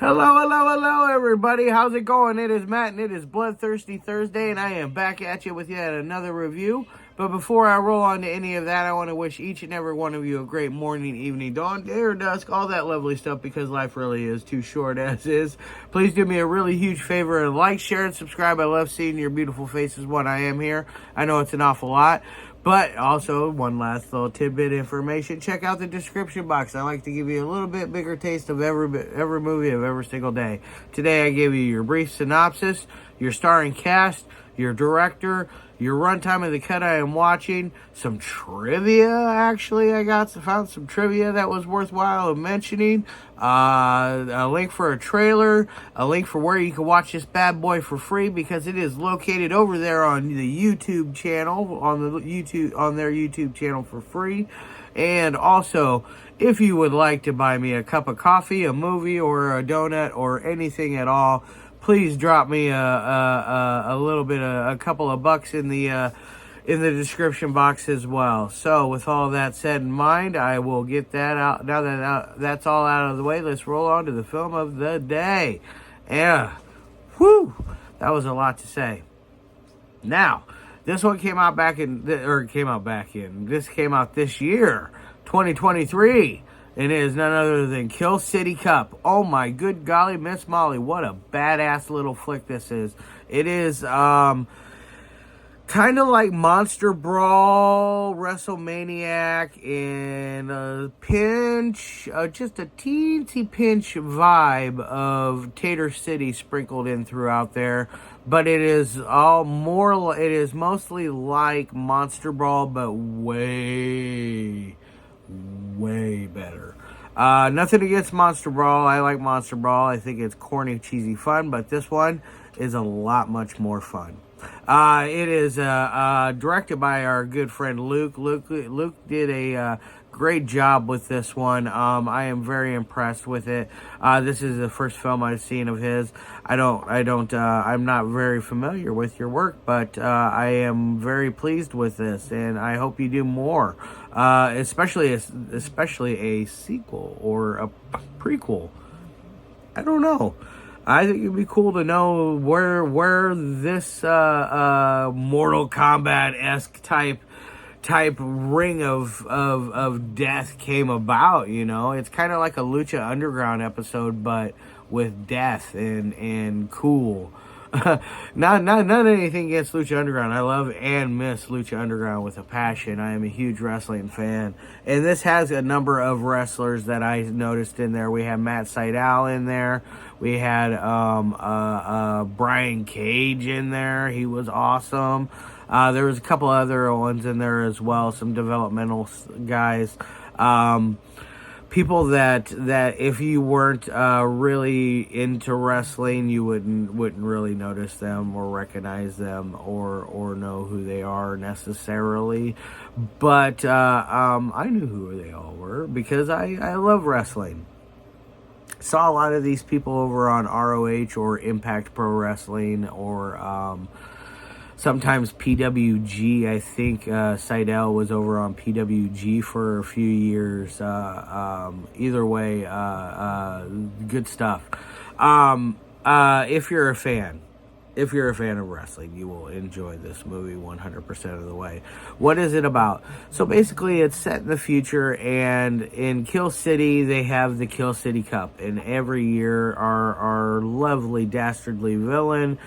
Hello, hello, hello, everybody. How's it going? It is Matt, and it is Bloodthirsty Thursday, and I am back at you with yet another review. But before I roll on to any of that, I want to wish each and every one of you a great morning, evening, dawn, day, or dusk, all that lovely stuff, because life really is too short as is. Please do me a really huge favor and like, share, and subscribe. I love seeing your beautiful faces when I am here. I know it's an awful lot. But also, one last little tidbit information. Check out the description box. I like to give you a little bit bigger taste of every movie of every single day. Today, I gave you your brief synopsis, your starring cast, your director, your runtime of the cut I am watching, some trivia, actually. Found some trivia that was worthwhile of mentioning, a link for a trailer, a link for where you can watch this bad boy for free, because it is located over there on the YouTube channel, on their YouTube channel for free. And also, if you would like to buy me a cup of coffee, a movie, or a donut, or anything at all, please drop me a little bit, a couple of bucks in the description box as well. So, with all that said in mind, I will get that out. Now that that's all out of the way, let's roll on to the film of the day. Yeah, whew, that was a lot to say. Now, this one came out This came out this year, 2023. And it is none other than Kill City Cup. Oh my good golly, Miss Molly, what a badass little flick this is. It is kind of like Monster Brawl, WrestleManiac, and a pinch, just a teensy pinch vibe of Tater City sprinkled in throughout there. But it is mostly like Monster Brawl, but way better. Nothing against Monster Brawl. I like Monster Brawl. I think it's corny, cheesy fun, but this one is a lot much more fun. It is directed by our good friend Luke. Luke did a great job with this one. I am very impressed with it. This is the first film I've seen of his. I'm not very familiar with your work, but I am very pleased with this, and I hope you do more. Especially a sequel or a prequel. I don't know. I think it'd be cool to know where this Mortal Kombat-esque type ring of death came about. You know, it's kind of like a Lucha Underground episode, but with death and cool. Not anything against Lucha Underground. I love and miss Lucha Underground with a passion. I am a huge wrestling fan. And this has a number of wrestlers that I noticed in there. We have Matt Sydal in there. We had Brian Cage in there. He was awesome. There was a couple other ones in there as well. Some developmental guys. People that if you weren't really into wrestling, you wouldn't really notice them or recognize them or know who they are necessarily. But I knew who they all were because I love wrestling. Saw a lot of these people over on ROH or Impact Pro Wrestling or sometimes PWG. I think Sydal was over on PWG for a few years. Either way, good stuff. If you're a fan of wrestling, you will enjoy this movie 100% of the way. What is it about? So basically, it's set in the future, and in Kill City, they have the Kill City Cup. And every year, our lovely, dastardly villain,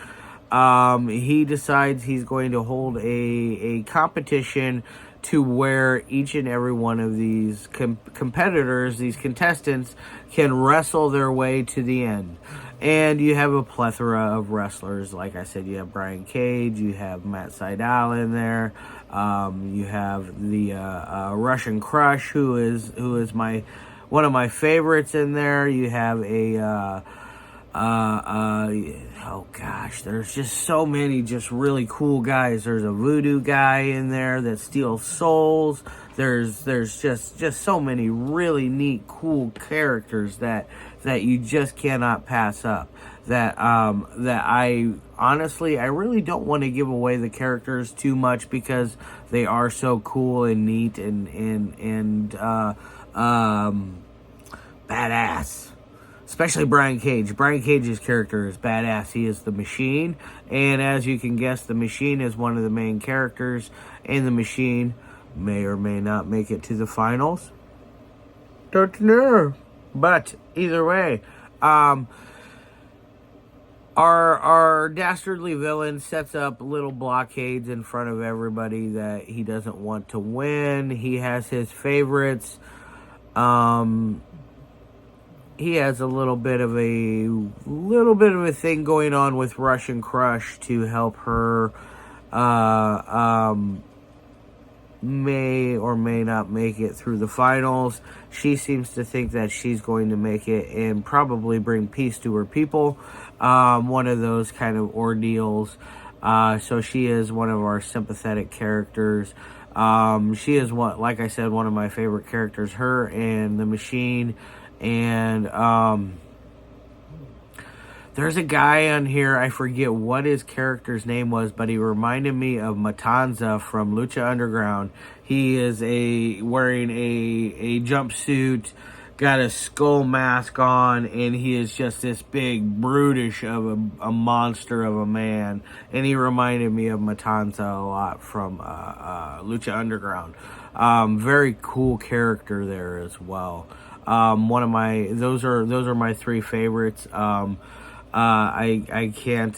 he decides he's going to hold a competition to where each and every one of these competitors, these contestants, can wrestle their way to the end. And you have a plethora of wrestlers. Like I said, you have Brian Cage, you have Matt Sydal in there, you have the Russian Crush, who is one of my favorites in there. You have oh gosh, there's just so many just really cool guys. There's a voodoo guy in there that steals souls. There's just so many really neat, cool characters that you just cannot pass up. That I honestly, I really don't want to give away the characters too much because they are so cool and neat and badass. especially Brian Cage. Brian Cage's character is badass. He is the Machine, and as you can guess, the Machine is one of the main characters, and the Machine may or may not make it to the finals. Don't know. But either way, our dastardly villain sets up little blockades in front of everybody that he doesn't want to win. He has his favorites. He has a little bit of a thing going on with Russian Crush to help her may or may not make it through the finals. She seems to think that she's going to make it and probably bring peace to her people. One of those kind of ordeals. So she is one of our sympathetic characters. She is, like I said, one of my favorite characters. Her and the Machine. And there's a guy on here, I forget what his character's name was, but he reminded me of Matanza from Lucha Underground. He is wearing a jumpsuit, got a skull mask on, and he is just this big, brutish of a monster of a man. And he reminded me of Matanza a lot from Lucha Underground. Very cool character there as well. Those are my three favorites. I can't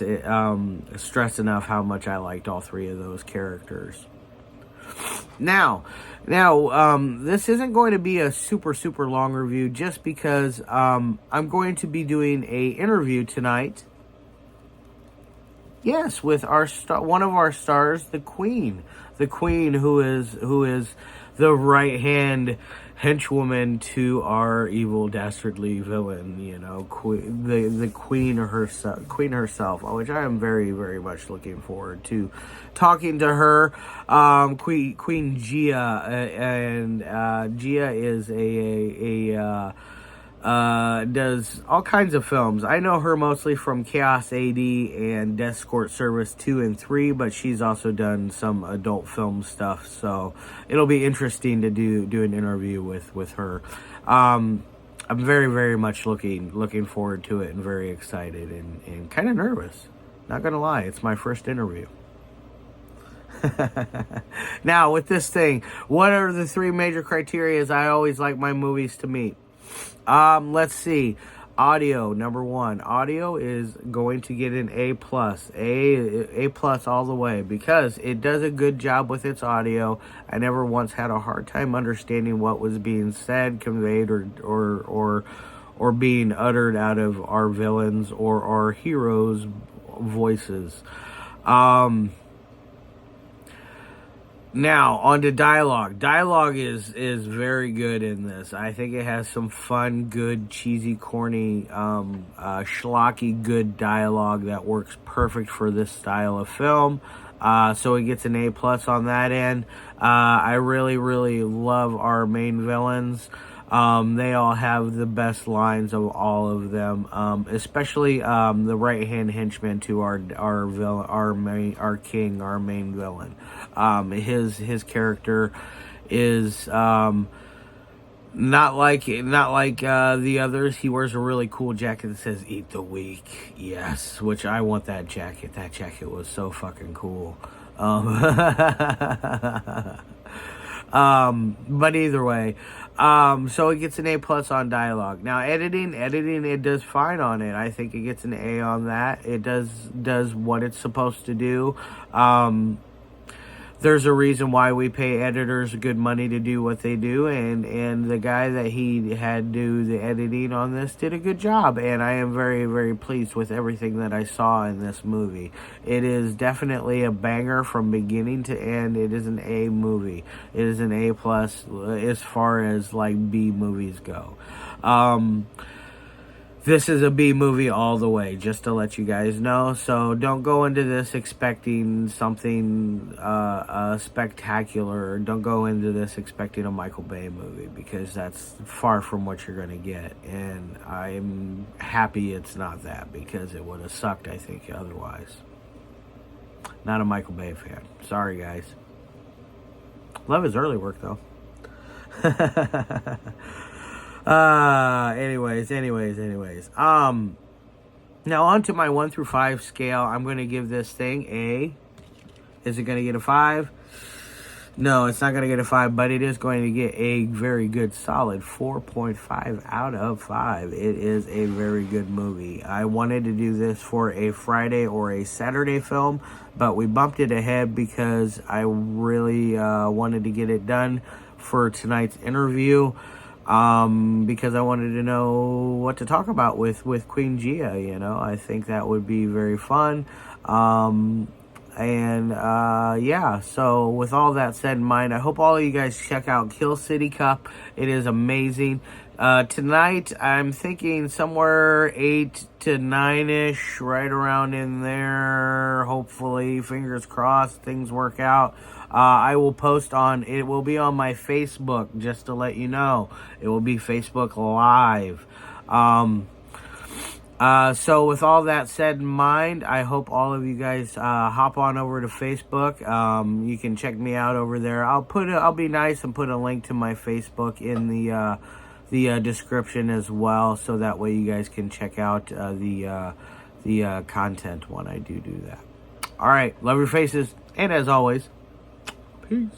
stress enough how much I liked all three of those characters. Now, this isn't going to be a super long review just because I'm going to be doing a interview tonight. Yes, with one of our stars, the Queen, who is the right hand henchwoman to our evil dastardly villain, the queen herself, which I am very, very much looking forward to talking to her. Queen Gia, and Gia is does all kinds of films. I know her mostly from Chaos AD and Death Court Service 2 and 3, but she's also done some adult film stuff, so it'll be interesting to do an interview with her. I'm very, very much looking forward to it and very excited and kind of nervous. Not gonna lie, it's my first interview. Now, with this thing, what are the three major criteria I always like my movies to meet? Let's see. Audio, number one. Audio is going to get an A+. A+ all the way, because it does a good job with its audio. I never once had a hard time understanding what was being said, conveyed, or being uttered out of our villains or our heroes' voices. Now, on to dialogue. Dialogue is very good in this. I think it has some fun, good, cheesy, corny, schlocky, good dialogue that works perfect for this style of film. So it gets an A+ on that end. I really, really love our main villains. They all have the best lines of all of them, especially the right-hand henchman to our main villain. His character is not like the others. He wears a really cool jacket that says "Eat the Weak." Yes, which I want that jacket. That jacket was so fucking cool. But either way, so it gets an A+ on dialogue. Now, editing, it does fine on it. I think it gets an A on that. It does what it's supposed to do. There's a reason why we pay editors good money to do what they do, and the guy that he had do the editing on this did a good job, and I am very, very pleased with everything that I saw in this movie. It is definitely a banger from beginning to end. It is an A movie. It is an A+ as far as like B movies go. This is a B movie all the way, just to let you guys know. So don't go into this expecting something spectacular. Don't go into this expecting a Michael Bay movie, because that's far from what you're going to get. And I'm happy it's not that, because it would have sucked, I think, otherwise. Not a Michael Bay fan. Sorry, guys. Love his early work, though. Anyways. Now on to my 1 through 5 scale. I'm going to give this thing a... Is it going to get a 5? No, it's not going to get a 5, but it is going to get a very good, solid 4.5 out of 5. It is a very good movie. I wanted to do this for a Friday or a Saturday film, but we bumped it ahead because I really wanted to get it done for tonight's interview. Because I wanted to know what to talk about with Queen Gia, you know. I think that would be very fun. Yeah, so with all that said in mind, I hope all of you guys check out Kill City Cup. It is amazing. Tonight, I'm thinking somewhere 8 to 9-ish, right around in there. Hopefully, fingers crossed, things work out. I will post it will be on my Facebook, just to let you know. It will be Facebook Live. So with all that said in mind, I hope all of you guys hop on over to Facebook. You can check me out over there. I'll be nice and put a link to my Facebook in the description as well, so that way you guys can check out the content when I do that. All right, love your faces, and as always, peace.